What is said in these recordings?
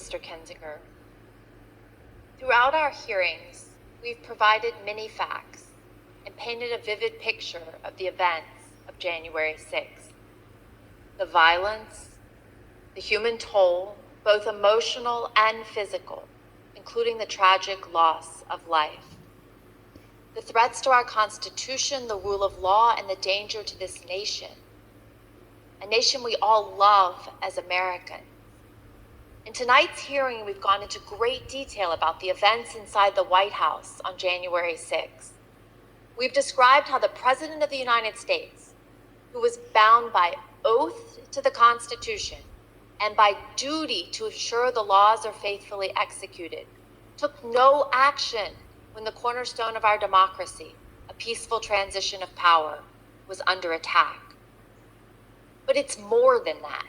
Mr. Kinzinger. Throughout our hearings, we've provided many facts and painted a vivid picture of the events of January 6th. The violence, the human toll, both emotional and physical, including the tragic loss of life. The threats to our Constitution, the rule of law, and the danger to this nation. A nation we all love as Americans. In tonight's hearing, we've gone into great detail about the events inside the White House on January 6th. We've described how the President of the United States, who was bound by oath to the Constitution and by duty to ensure the laws are faithfully executed, took no action when the cornerstone of our democracy, a peaceful transition of power, was under attack. But it's more than that.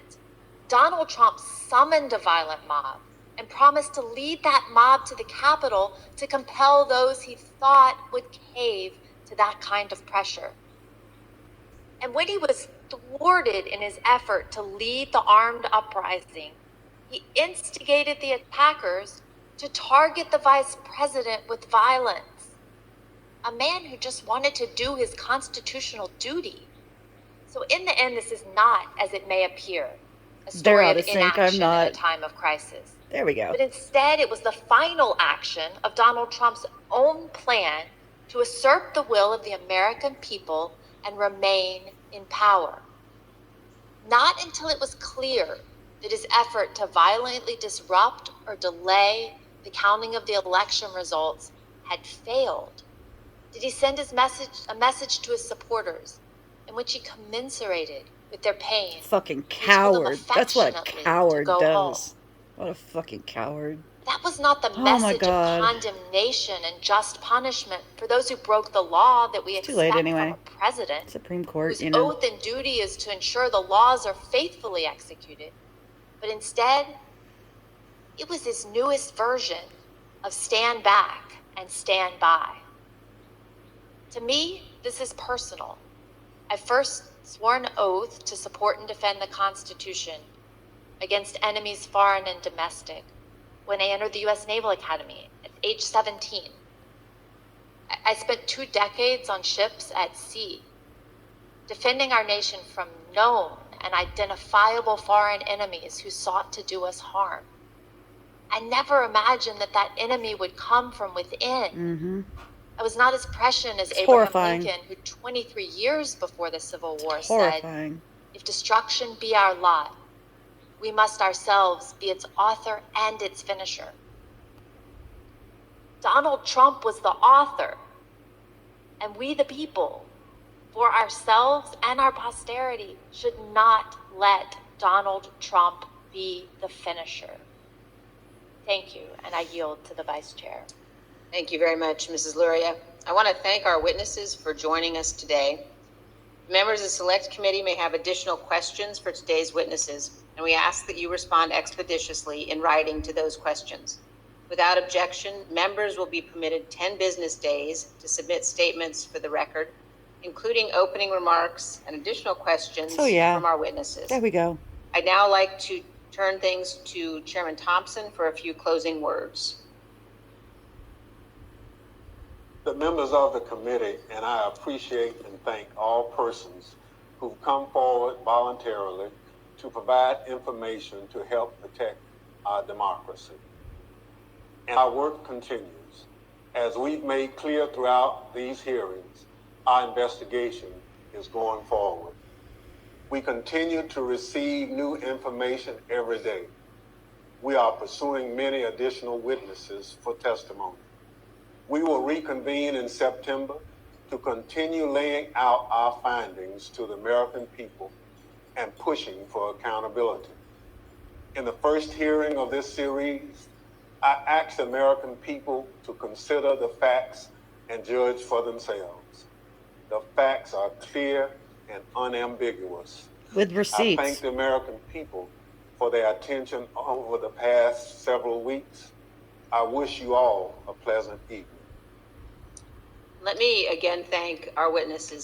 Donald Trump summoned a violent mob and promised to lead that mob to the Capitol to compel those he thought would cave to that kind of pressure. And when he was thwarted in his effort to lead the armed uprising, he instigated the attackers to target the vice president with violence, a man who just wanted to do his constitutional duty. So in the end, this is not as it may appear, a story of inaction in a time of crisis. There we go. But instead, it was the final action of Donald Trump's own plan to assert the will of the American people and remain in power. Not until it was clear that his effort to violently disrupt or delay the counting of the election results had failed did he send a message to his supporters in which he commiserated with their pain. Fucking coward. That's what a coward does. Home. What a fucking coward. That was not the message of condemnation and just punishment for those who broke the law that we expect from a president. Supreme Court, whose oath and duty is to ensure the laws are faithfully executed. But instead, it was his newest version of stand back and stand by. To me, this is personal. I first swore an oath to support and defend the Constitution against enemies foreign and domestic when I entered the U.S. Naval Academy at age 17. I spent 2 decades on ships at sea, defending our nation from known and identifiable foreign enemies who sought to do us harm. I never imagined that that enemy would come from within. Mm-hmm. I was not as prescient as Abraham Lincoln, who 23 years before the Civil War said, "If destruction be our lot, we must ourselves be its author and its finisher." Donald Trump was the author, and we the people, for ourselves and our posterity, should not let Donald Trump be the finisher. Thank you, and I yield to the Vice Chair. Thank you very much, Mrs. Luria. I want to thank our witnesses for joining us today. Members of the Select Committee may have additional questions for today's witnesses, and we ask that you respond expeditiously in writing to those questions. Without objection, members will be permitted 10 business days to submit statements for the record, including opening remarks and additional questions from our witnesses. There we go. I'd now like to turn things to Chairman Thompson for a few closing words. The members of the committee and I appreciate and thank all persons who've come forward voluntarily to provide information to help protect our democracy. And our work continues. As we've made clear throughout these hearings, our investigation is going forward. We continue to receive new information every day. We are pursuing many additional witnesses for testimony. We will reconvene in September to continue laying out our findings to the American people and pushing for accountability. In the first hearing of this series, I asked American people to consider the facts and judge for themselves. The facts are clear and unambiguous. With receipts. I thank the American people for their attention over the past several weeks. I wish you all a pleasant evening. Let me again thank our witnesses.